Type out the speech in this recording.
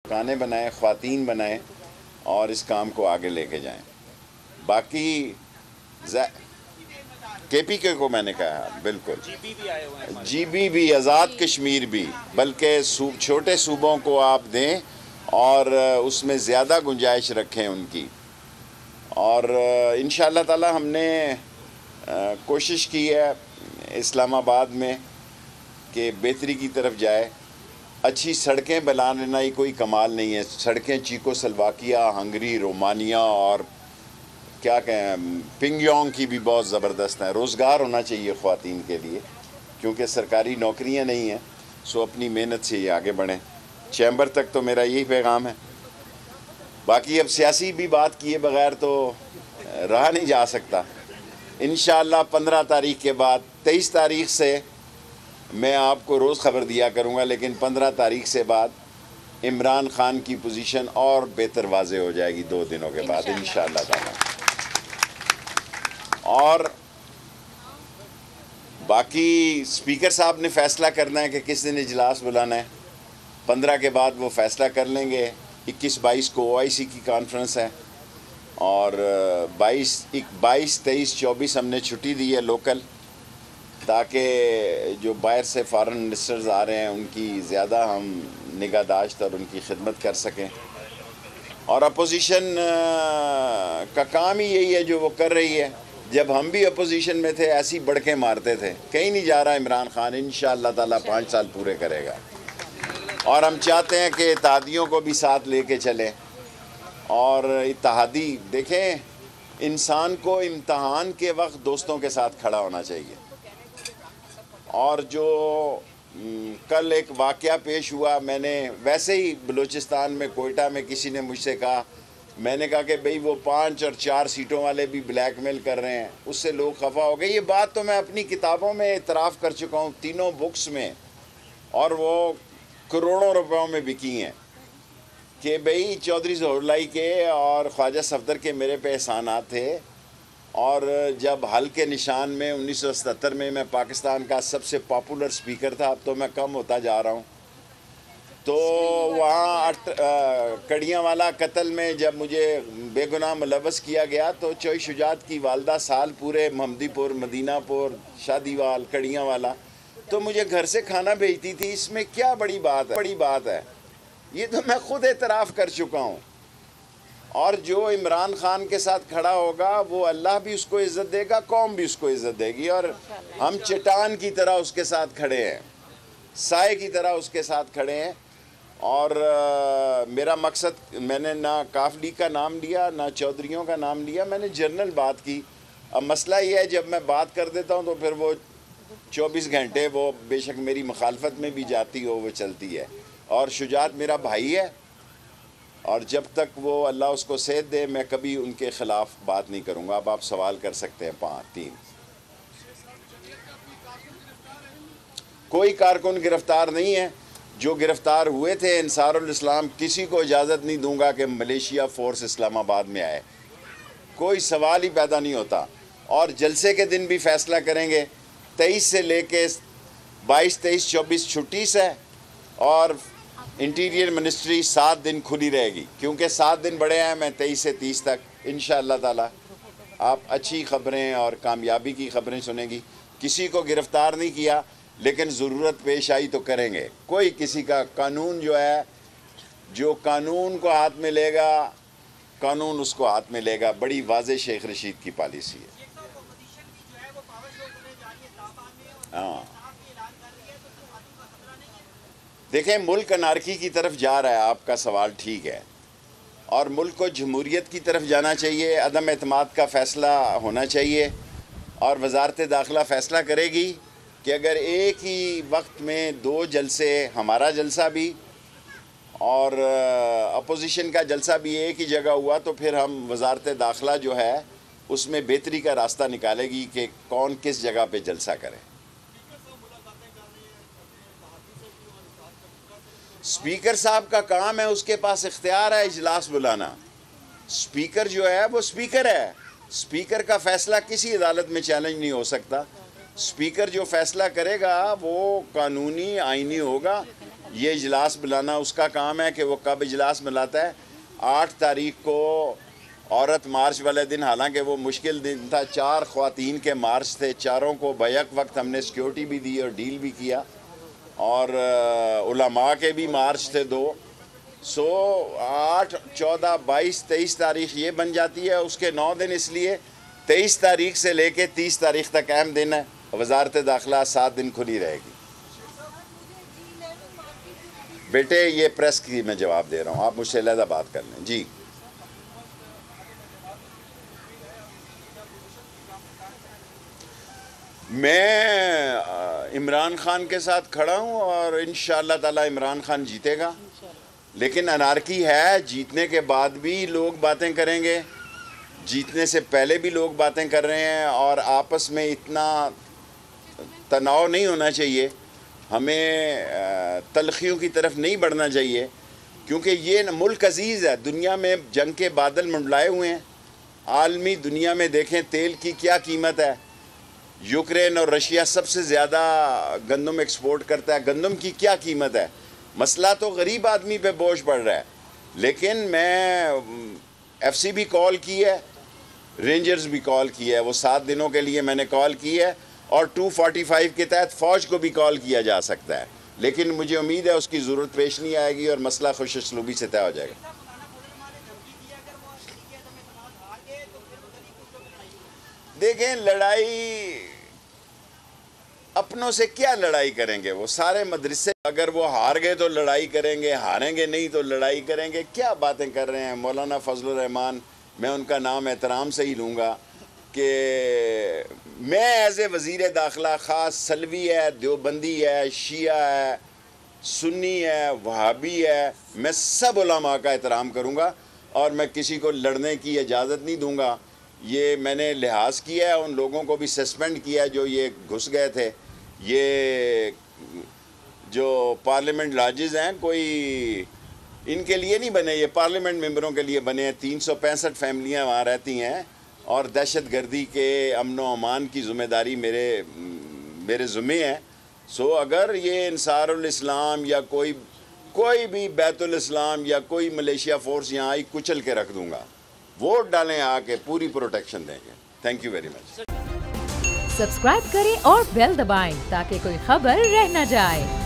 काने बनाएं, ख्वातीन बनाएं और इस काम को आगे लेके जाएं। बाकी KPK को मैंने कहा बिल्कुल, GB भी आए हुए हैं, GB भी, आज़ाद कश्मीर भी, बल्कि छोटे सूबों को आप दें और उसमें ज़्यादा गुंजाइश रखें उनकी। और इंशाअल्लाह ताला हमने कोशिश की है इस्लामाबाद में कि बेहतरी की तरफ जाए। अच्छी सड़कें बना लेना ही कोई कमाल नहीं है। सड़कें चीकोस्लोवाकिया, हंगरी, रोमानिया और क्या कहें पिंगयोंग की भी बहुत ज़बरदस्त हैं। रोज़गार होना चाहिए ख़वातीन के लिए, क्योंकि सरकारी नौकरियां नहीं हैं। सो अपनी मेहनत से ये आगे बढ़ें। चैम्बर तक तो मेरा यही पैगाम है। बाकी अब सियासी भी बात किए बग़ैर तो रहा नहीं जा सकता। इंशाअल्लाह 15 तारीख के बाद, 23 तारीख से मैं आपको रोज़ ख़बर दिया करूँगा, लेकिन 15 तारीख से बाद इमरान ख़ान की पोजीशन और बेहतर वाज़े हो जाएगी 2 दिनों के बाद इंशाअल्लाह ताला। और बाकी स्पीकर साहब ने फ़ैसला करना है कि किस दिन इजलास बुलाना है। 15 के बाद वो फ़ैसला कर लेंगे। 21-22 को OIC की कॉन्फ्रेंस है और 22, 23, 24 हमने छुट्टी दी है लोकल, ताकि जो बाहर से फॉरेन मिनिस्टर्स आ रहे हैं उनकी ज़्यादा हम निगाहदाश्त और उनकी खिदमत कर सकें। और अपोजिशन का काम ही यही है जो वो कर रही है। जब हम भी अपोजिशन में थे ऐसी बड़के मारते थे। कहीं नहीं जा रहा इमरान ख़ान, इंशाअल्लाह ताला 5 साल पूरे करेगा। और हम चाहते हैं कि इत्तेहादियों को भी साथ लेके चलें। और इत्तेहादी देखें, इंसान को इम्तहान के वक्त दोस्तों के साथ खड़ा होना चाहिए। और जो कल एक वाक़या पेश हुआ, मैंने वैसे ही बलूचिस्तान में कोयटा में किसी ने मुझसे कहा, मैंने कहा कि भाई वो 5 और 4 सीटों वाले भी ब्लैकमेल कर रहे हैं, उससे लोग खफा हो गए। ये बात तो मैं अपनी किताबों में इतराफ़ कर चुका हूँ, 3 बुक्स में, और वो करोड़ों रुपयों में बिकी हैं कि भाई चौधरी ज़ोहरलाई के और ख्वाजा सफदर के मेरे पे एहसानात थे। और जब हल के निशान में 1977 में मैं पाकिस्तान का सबसे पॉपुलर स्पीकर था, अब तो मैं कम होता जा रहा हूँ, तो वहाँ कड़ियाँ वाला कत्ल में जब मुझे बेगुनाह मुलव्वस किया गया, तो चोई शुजात की वालदा साल पूरे महमदीपुर, मदीनापुर, शादीवाल, कड़ियाँ वाला तो मुझे घर से खाना भेजती थी। इसमें क्या बड़ी बात है? बड़ी बात है, ये तो मैं खुद एतराफ़ कर चुका हूँ। और जो इमरान ख़ान के साथ खड़ा होगा वो अल्लाह भी उसको इज़्ज़त देगा, कौम भी उसको इज़्ज़त देगी। और हम चट्टान की तरह उसके साथ खड़े हैं, साए की तरह उसके साथ खड़े हैं। और मेरा मकसद, मैंने ना काफली का नाम लिया ना चौधरियों का नाम लिया, मैंने जनरल बात की। अब मसला ये है, जब मैं बात कर देता हूँ तो फिर वो 24 घंटे वो बेशक मेरी मुखालफत में भी जाती हो वो चलती है। और शुजात मेरा भाई है, और जब तक वो अल्लाह उसको सेहत दे मैं कभी उनके ख़िलाफ़ बात नहीं करूँगा। अब आप सवाल कर सकते हैं। 3 कोई कारकुन गिरफ़्तार नहीं है। जो गिरफ़्तार हुए थे अंसारुल इस्लाम, किसी को इजाज़त नहीं दूंगा कि मलेशिया फ़ोर्स इस्लामाबाद में आए, कोई सवाल ही पैदा नहीं होता। और जलसे के दिन भी फ़ैसला करेंगे। 23 से लेके 22, 23, 24 छुट्टी से, और इंटीरियर मिनिस्ट्री 7 दिन खुली रहेगी, क्योंकि 7 दिन बड़े हैं। मैं 23 से 30 तक इंशाअल्लाह ताला आप अच्छी ख़बरें और कामयाबी की ख़बरें सुनेंगी। किसी को गिरफ़्तार नहीं किया, लेकिन ज़रूरत पेश आई तो करेंगे। कोई किसी का कानून जो है, जो कानून को हाथ में लेगा, कानून उसको हाथ में लेगा। बड़ी वाज़े शेख रशीद की पॉलिसी है। हाँ, देखें, मुल्क अनारकी की तरफ जा रहा है, आपका सवाल ठीक है, और मुल्क को जमहूरियत की तरफ जाना चाहिए। अदम एतमाद का फ़ैसला होना चाहिए, और वजारत दाखिला फ़ैसला करेगी कि अगर एक ही वक्त में 2 जलसे, हमारा जलसा भी और अपोजिशन का जलसा भी एक ही जगह हुआ, तो फिर हम वजारत दाखिला जो है उसमें बेहतरी का रास्ता निकालेगी कि कौन किस जगह पे जलसा करे। स्पीकर साहब का काम है, उसके पास इख्तियार है इजलास बुलाना। स्पीकर जो है वो स्पीकर है। स्पीकर का फ़ैसला किसी अदालत में चैलेंज नहीं हो सकता। स्पीकर जो फ़ैसला करेगा वो कानूनी, आइनी होगा, ये इजलास बुलाना उसका काम है कि वो कब इजलास बुलाता है। 8 तारीख को औरत मार्च वाले दिन, हालांकि वो मुश्किल दिन था, 4 ख़वातीन के मार्च थे, चारों को बैक वक्त हमने सिक्योरिटी भी दी और डील भी किया, और उलमा के भी मार्च थे 2। सो 8, 14, 22, 23 तारीख ये बन जाती है उसके 9 दिन, इसलिए 23 तारीख से लेके 30 तारीख तक अहम दिन है। वजारत दाखिला 7 दिन खुली रहेगी। बेटे ये प्रेस की मैं जवाब दे रहा हूँ, आप मुझसे अलहदा बात कर लें। जी मैं इमरान खान के साथ खड़ा हूँ और इंशाअल्लाह ताला इमरान खान जीतेगा, लेकिन अनारकी है। जीतने के बाद भी लोग बातें करेंगे, जीतने से पहले भी लोग बातें कर रहे हैं, और आपस में इतना तनाव नहीं होना चाहिए। हमें तलखियों की तरफ नहीं बढ़ना चाहिए, क्योंकि ये न मुल्क अजीज़ है। दुनिया में जंग के बादल मंडलाए हुए हैं। आलमी दुनिया में देखें तेल की क्या कीमत है। यूक्रेन और रशिया सबसे ज़्यादा गंदम एक्सपोर्ट करता है। गंदम की क्या कीमत है। मसला तो गरीब आदमी पे बोझ पड़ रहा है। लेकिन मैं FC भी कॉल की है, रेंजर्स भी कॉल की है। वो 7 दिनों के लिए मैंने कॉल की है, और 245 के तहत फ़ौज को भी कॉल किया जा सकता है। लेकिन मुझे उम्मीद है उसकी ज़रूरत पेश नहीं आएगी और मसला खुश असलूबी से तय हो जाएगा। देखें, लड़ाई अपनों से क्या लड़ाई करेंगे। वो सारे मदरसे, अगर वो हार गए तो लड़ाई करेंगे, हारेंगे नहीं तो लड़ाई करेंगे। क्या बातें कर रहे हैं। मौलाना फजलुर रहमान, मैं उनका नाम एहतराम से ही लूँगा कि मैं एज़ ए वज़ीर दाखिला, ख़ास सलवी है, देवबंदी है, शिया है, सुन्नी है, वहाबी है, मैं सब उलमा का एहतराम करूँगा और मैं किसी को लड़ने की इजाज़त नहीं दूँगा। ये मैंने लिहाज किया है, उन लोगों को भी सस्पेंड किया है जो ये घुस गए थे। ये जो पार्लियामेंट लॉजेस हैं, कोई इनके लिए नहीं बने, ये पार्लियामेंट मेंबरों के लिए बने हैं। 365 फैमिलियाँ वहाँ रहती हैं, और दहशत गर्दी के अमन व अमान की ज़िम्मेदारी मेरे ज़िम्मे है। सो अगर ये अंसारुल इस्लाम या कोई भी बैतुल इस्लाम या कोई मलेशिया फ़ोर्स यहाँ आई, कुचल के रख दूँगा। वोट डालें आके, पूरी प्रोटेक्शन देंगे। Thank you very much. Subscribe करें और बेल दबाएं ताकि कोई खबर रह न जाए।